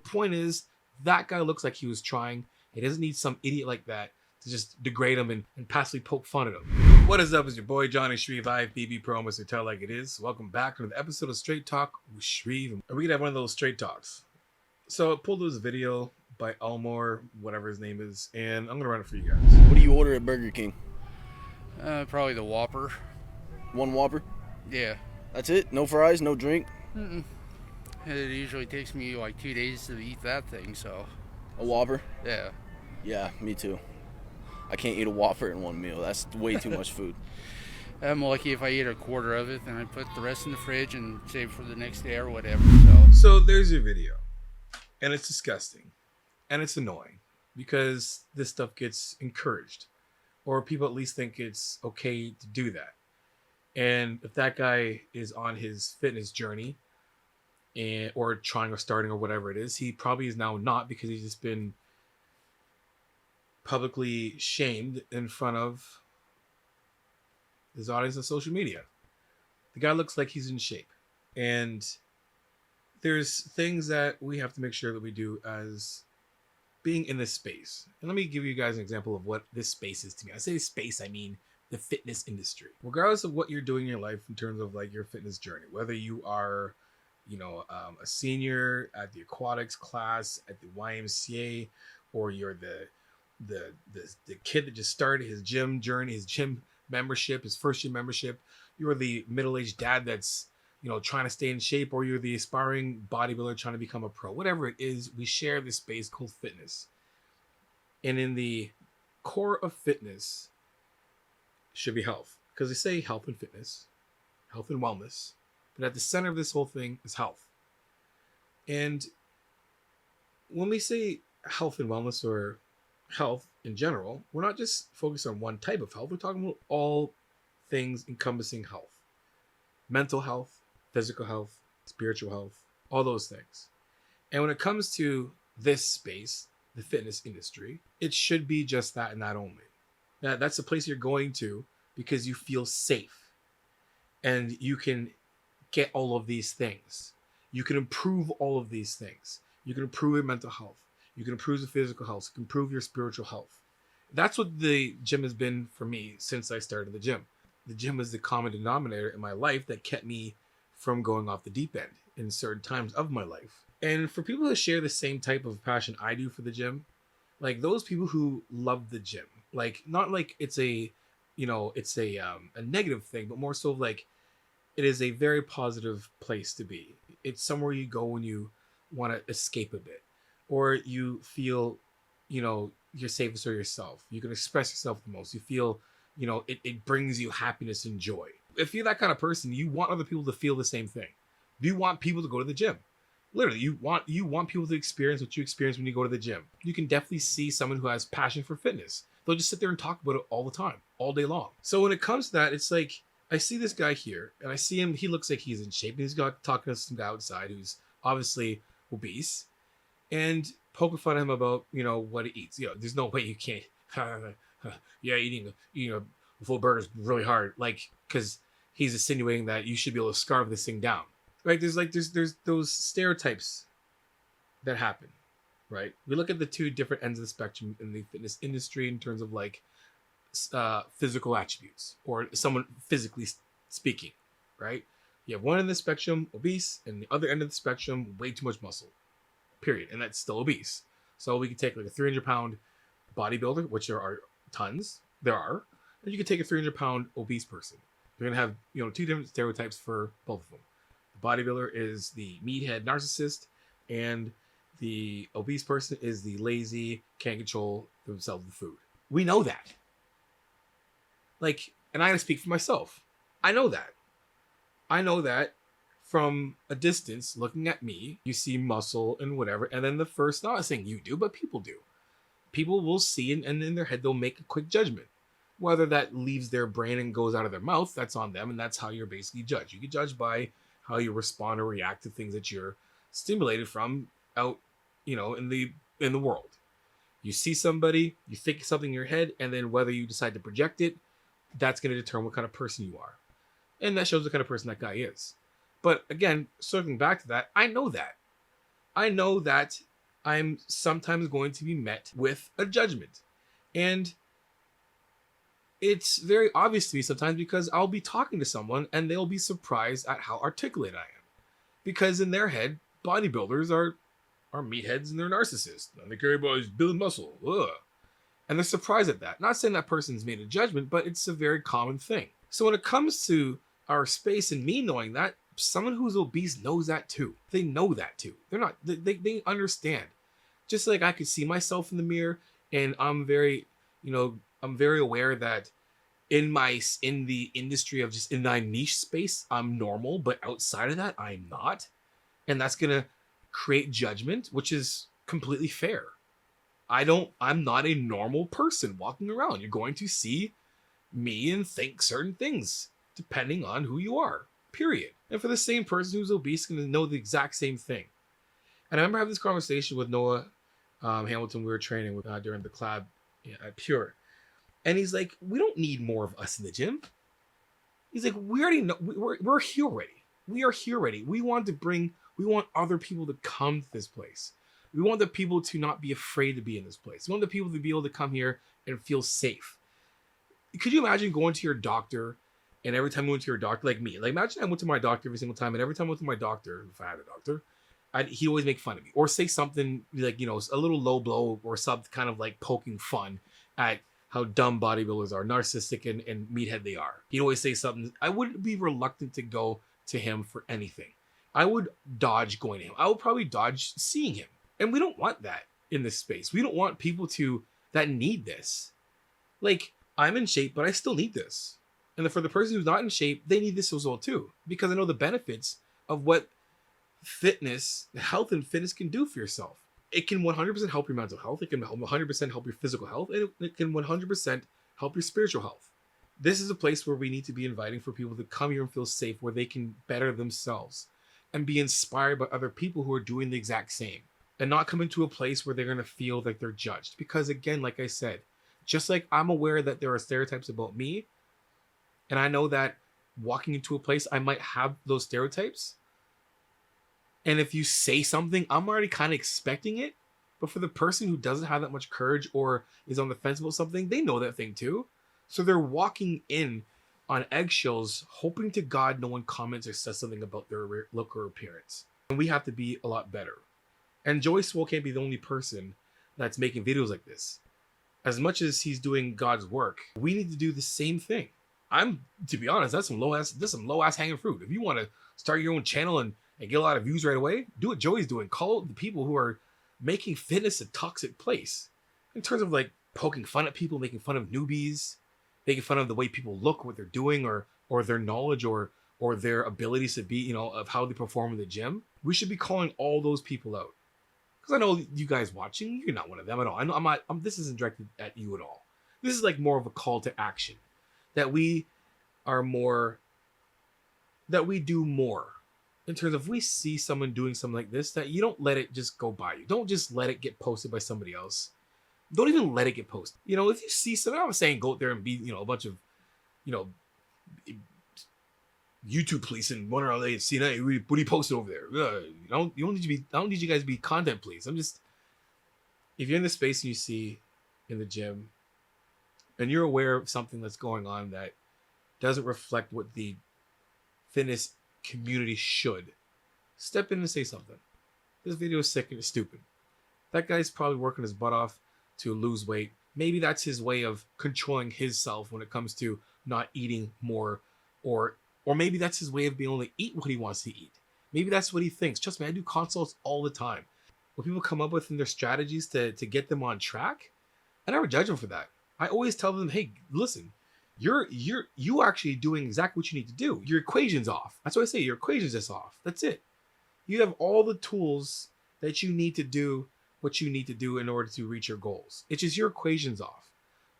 point is, that guy looks like he was trying. He doesn't need some idiot like that to just degrade him and passively poke fun at him. What is up? It's your boy Johnny Shreve, IFBB Pro, Mr. Tell Like It Is. Welcome back to another episode of Straight Talk with Shreve. And we're gonna have one of those straight talks. So I pulled this video by Elmore, whatever his name is, and I'm gonna run it for you guys. What do you order at Burger King? Probably the Whopper. One Whopper? Yeah. That's it? No fries, no drink? Mm-mm. It usually takes me like 2 days to eat that thing, so. A Whopper? Yeah. Yeah, me too. I can't eat a Whopper in one meal. That's way too much food. I'm lucky if I eat a quarter of it, then I put the rest in the fridge and save for the next day or whatever, So there's your video. And it's disgusting. And it's annoying. Because this stuff gets encouraged. Or people at least think it's okay to do that. And if that guy is on his fitness journey, or trying or starting or whatever it is, he probably is now not, because he's just been publicly shamed in front of his audience on social media. The guy looks like he's in shape. And there's things that we have to make sure that we do as being in this space. And let me give you guys an example of what this space is to me. I say space, I mean the fitness industry. Regardless of what you're doing in your life in terms of like your fitness journey, whether you are, a senior at the aquatics class at the YMCA, or you're the kid that just started his gym journey, his gym membership, his first year membership, you're the middle-aged dad that's trying to stay in shape, or you're the aspiring bodybuilder trying to become a pro. Whatever it is, we share this space called fitness. And in the core of fitness should be health, because they say health and fitness, health and wellness, but at the center of this whole thing is health. And when we say health and wellness, or health in general, we're not just focused on one type of health. We're talking about all things encompassing health: mental health, physical health, spiritual health, all those things. And when it comes to this space, the fitness industry, it should be just that and that only. That's the place you're going to because you feel safe and you can get all of these things. You can improve all of these things. You can improve your mental health. You can improve your physical health. You can improve your spiritual health. That's what the gym has been for me since I started the gym. The gym is the common denominator in my life that kept me from going off the deep end in certain times of my life. And for people who share the same type of passion I do for the gym, like those people who love the gym, like not like it's a negative thing, but more so like it is a very positive place to be. It's somewhere you go when you want to escape a bit, or you feel, you're safest for yourself. You can express yourself the most. You feel, it brings you happiness and joy. If you're that kind of person, you want other people to feel the same thing. You want people to go to the gym. Literally, you want people to experience what you experience when you go to the gym. You can definitely see someone who has passion for fitness. They'll just sit there and talk about it all the time, all day long. So when it comes to that, it's like, I see this guy here, and I see him, he looks like he's in shape, and he's got talking to some guy outside who's obviously obese, and poking fun at him about, what he eats. There's no way you can't, eating a full burger is really hard, like, because he's insinuating that you should be able to scarf this thing down, right? There's those stereotypes that happen, right? We look at the two different ends of the spectrum in the fitness industry in terms of like physical attributes, or someone physically speaking, right? You have one end of the spectrum, obese, and the other end of the spectrum, way too much muscle, period. And that's still obese. So we could take like a 300-pound bodybuilder, which there are tons, and you could take a 300-pound obese person. You're gonna have two different stereotypes for both of them. The bodybuilder is the meathead narcissist, and the obese person is the lazy, can't control themselves with food. We know that. Like, and I gotta speak for myself. I know that. I know that from a distance, looking at me, you see muscle and whatever, and then not saying you do, but people do. People will see, and in their head, they'll make a quick judgment. Whether that leaves their brain and goes out of their mouth, that's on them, and that's how you're basically judged. You get judged by how you respond or react to things that you're stimulated from out, in the world. You see somebody, you think something in your head, and then whether you decide to project it, that's going to determine what kind of person you are. And that shows the kind of person that guy is. But again, circling back to that, I know that I'm sometimes going to be met with a judgment. And it's very obvious to me sometimes because I'll be talking to someone and they'll be surprised at how articulate I am. Because in their head, bodybuilders are meatheads and they're narcissists. And they care about building muscle. Ugh. And they're surprised at that. Not saying that person's made a judgment, but it's a very common thing. So when it comes to our space and me knowing that, someone who's obese knows that too. They know that too. They understand. Just like I could see myself in the mirror, and I'm very aware that in the industry of just in my niche space, I'm normal, but outside of that, I'm not. And that's gonna create judgment, which is completely fair. I'm not a normal person walking around. You're going to see me and think certain things depending on who you are, period. And for the same person who's obese, going to know the exact same thing. And I remember having this conversation with Noah Hamilton. We were training with during the collab at Pure. And he's like, we don't need more of us in the gym. He's like, we already know, we're here already. We are here already. We want other people to come to this place. We want the people to not be afraid to be in this place. We want the people to be able to come here and feel safe. Could you imagine going to your doctor, and every time you went to your doctor, like me, like imagine I went to my doctor every single time, and every time I went to my doctor, if I had a doctor, he'd always make fun of me or say something like, a little low blow or some kind of like poking fun at how dumb bodybuilders are, narcissistic and meathead they are. He'd always say something. I wouldn't be reluctant to go to him for anything. I would dodge going to him. I would probably dodge seeing him. And we don't want that in this space. We don't want people that need this. Like, I'm in shape, but I still need this. And for the person who's not in shape, they need this as well too. Because I know the benefits of what health and fitness can do for yourself. It can 100% help your mental health. It can 100% help your physical health. And it can 100% help your spiritual health. This is a place where we need to be inviting for people to come here and feel safe, where they can better themselves and be inspired by other people who are doing the exact same. And not come into a place where they're going to feel like they're judged. Because again, like I said, just like I'm aware that there are stereotypes about me, and I know that walking into a place, I might have those stereotypes. And if you say something, I'm already kind of expecting it. But for the person who doesn't have that much courage or is on the fence about something, they know that thing too. So they're walking in on eggshells, hoping to God no one comments or says something about their look or appearance. And we have to be a lot better. And Joey Swoll can't be the only person that's making videos like this. As much as he's doing God's work, we need to do the same thing. To be honest, that's some low ass hanging fruit. If you want to start your own channel and get a lot of views right away, do what Joey's doing. Call the people who are making fitness a toxic place. In terms of like poking fun at people, making fun of newbies, making fun of the way people look, what they're doing, or their knowledge or their abilities to be, of how they perform in the gym. We should be calling all those people out. Because I know you guys watching, you're not one of them at all. I'm not. This isn't directed at you at all. This is like more of a call to action, that we do more. In terms of, if we see someone doing something like this, that you don't let it just go by you. Don't just let it get posted by somebody else. Don't even let it get posted. If you see something, I'm not saying go out there and be, a bunch of, YouTube police and wonder how they see that. What do you post over there? I don't need you guys to be content police. If you're in the space and you see in the gym and you're aware of something that's going on that doesn't reflect what the fitness community should, step in and say something. This video is sick and it's stupid. That guy's probably working his butt off to lose weight. Maybe that's his way of controlling himself when it comes to not eating more, or maybe that's his way of being able to eat what he wants to eat. Maybe that's what he thinks. Trust me, I do consults all the time. What people come up with in their strategies to get them on track, I never judge them for that. I always tell them, hey, listen, you actually doing exactly what you need to do. Your equation's off. That's what I say. Your equation's just off. That's it. You have all the tools that you need to do what you need to do in order to reach your goals. It's just your equation's off.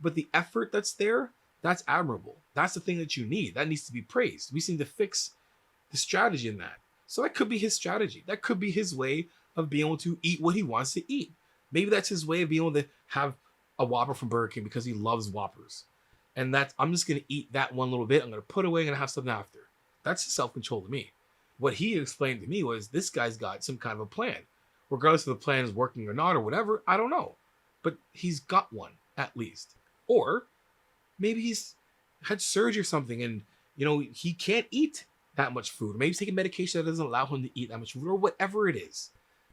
But the effort that's there, that's admirable. That's the thing that you need. That needs to be praised. We seem to fix the strategy in that. So that could be his strategy. That could be his way of being able to eat what he wants to eat. Maybe that's his way of being able to have a Whopper from Burger King because he loves Whoppers. And I'm just going to eat that one little bit. I'm going to put away and have something after. That's self-control to me. What he explained to me was, this guy's got some kind of a plan regardless of the plan is working or not or whatever. I don't know. But he's got one, at least. Or maybe he's had surgery or something and, you know, he can't eat that much food. Maybe he's taking medication that doesn't allow him to eat that much food or whatever it is.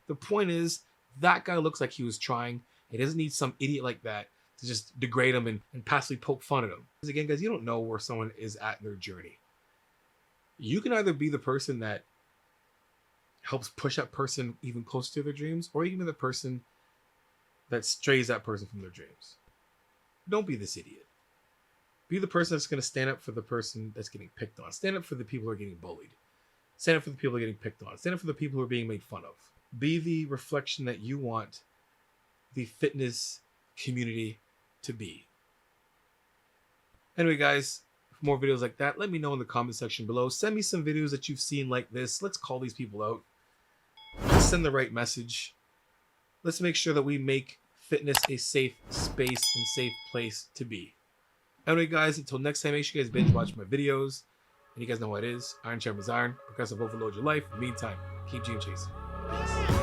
The point is, that guy looks like he was trying. He doesn't need some idiot like that to just degrade him and passively poke fun at him. Because again, guys, you don't know where someone is at in their journey. You can either be the person that helps push that person even closer to their dreams, or you can be the person that strays that person from their dreams. Don't be this idiot. Be the person that's going to stand up for the person that's getting picked on. Stand up for the people who are getting bullied. Stand up for the people who are getting picked on. Stand up for the people who are being made fun of. Be the reflection that you want the fitness community to be. Anyway, guys, for more videos like that, let me know in the comment section below. Send me some videos that you've seen like this. Let's call these people out. Let's send the right message. Let's make sure that we make fitness a safe space and safe place to be. Anyway, guys, until next time, make sure you guys binge watch my videos. And you guys know what it is. Iron sharpens iron. Progressive overload your life. In the meantime, keep dream chasing. Peace.